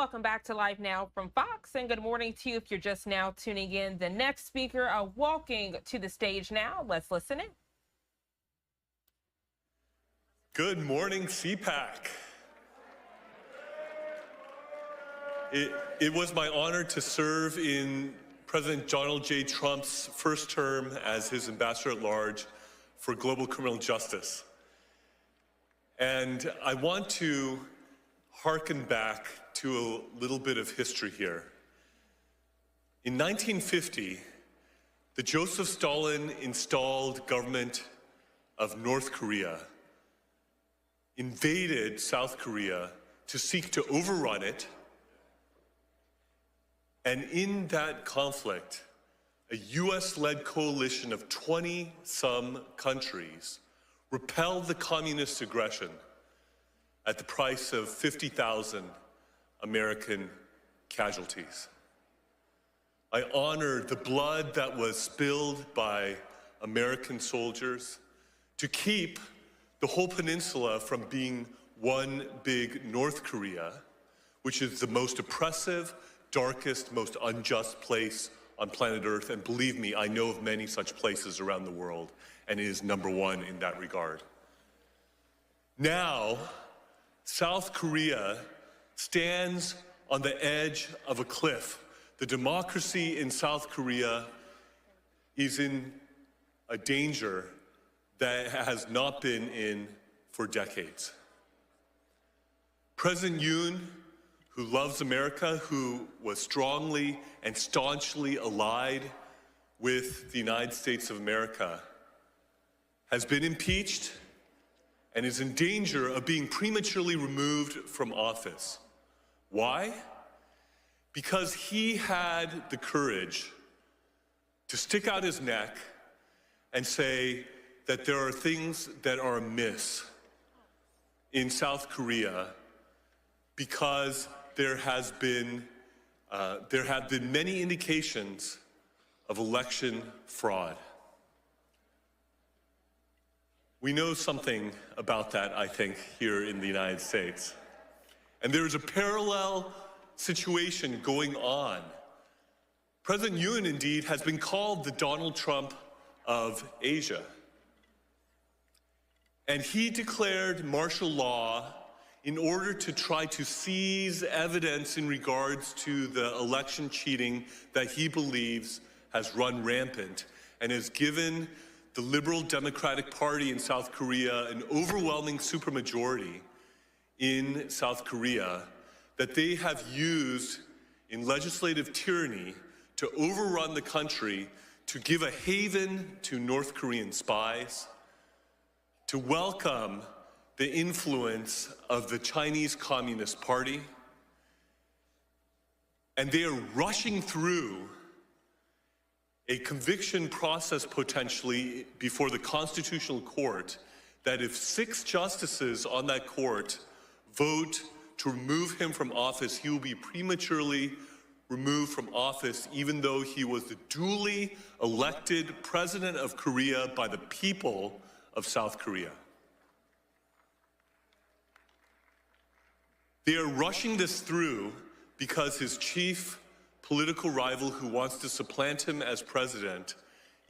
Welcome back to Live Now from Fox, and good morning to you if you're just now tuning in. The next speaker walking to the stage now. Let's listen in. Good morning, CPAC. It was my honor to serve in President Donald J. Trump's first term as his ambassador at large for global criminal justice. And I want to hearken back to a little bit of history here. In 1950, the Joseph Stalin installed government of North Korea invaded South Korea to seek to overrun it. And in that conflict, a US-led coalition of 20-some countries repelled the communist aggression at the price of 50,000 American casualties. I honor the blood that was spilled by American soldiers to keep the whole peninsula from being one big North Korea, which is the most oppressive, darkest, most unjust place on planet Earth. And believe me, I know of many such places around the world, and it is number one in that regard. Now, South Korea stands on the edge of a cliff. The democracy in South Korea is in a danger that has not been in for decades. President Yoon, who loves America, who was strongly and staunchly allied with the United States of America, has been impeached and is in danger of being prematurely removed from office. Why? Because he had the courage to stick out his neck and say that there are things that are amiss in South Korea because there have been many indications of election fraud. We know something about that, I think, here in the United States. And there is a parallel situation going on. President Yoon, indeed, has been called the Donald Trump of Asia. And he declared martial law in order to try to seize evidence in regards to the election cheating that he believes has run rampant and has given the Liberal Democratic Party in South Korea an overwhelming supermajority in South Korea that they have used in legislative tyranny to overrun the country, to give a haven to North Korean spies, to welcome the influence of the Chinese Communist Party. And they are rushing through a conviction process potentially before the Constitutional Court that if 6 justices on that court vote to remove him from office, he will be prematurely removed from office even though he was the duly elected president of Korea by the people of South Korea. They are rushing this through because his chief political rival who wants to supplant him as president,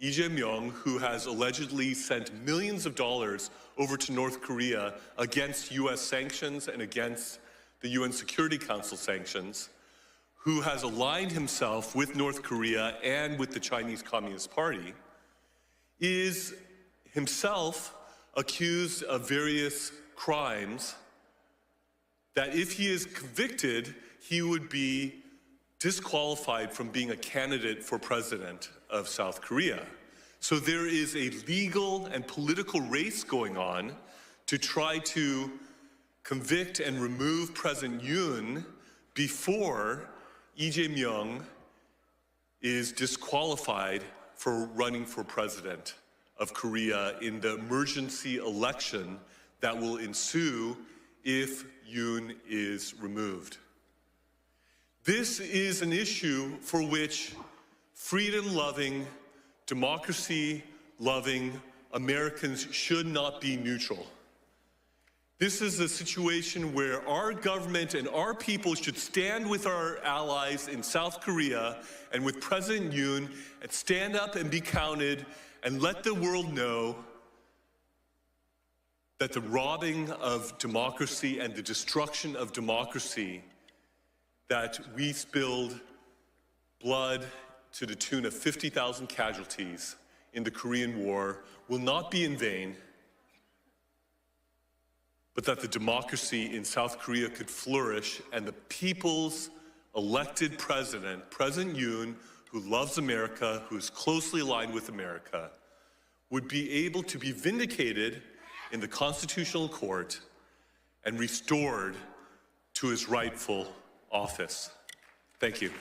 Lee Jae-myung, who has allegedly sent millions of dollars over to North Korea against US sanctions and against the UN Security Council sanctions, who has aligned himself with North Korea and with the Chinese Communist Party, is himself accused of various crimes that if he is convicted, he would be disqualified from being a candidate for president of South Korea. So there is a legal and political race going on to try to convict and remove President Yoon before Lee Jae-myung is disqualified for running for president of Korea in the emergency election that will ensue if Yoon is removed. This is an issue for which freedom-loving, democracy-loving Americans should not be neutral. This is a situation where our government and our people should stand with our allies in South Korea and with President Yoon and stand up and be counted and let the world know that the robbing of democracy and the destruction of democracy, that we spilled blood to the tune of 50,000 casualties in the Korean War, will not be in vain, but that the democracy in South Korea could flourish and the people's elected president, President Yoon, who loves America, who is closely aligned with America, would be able to be vindicated in the Constitutional Court and restored to his rightful office. Thank you.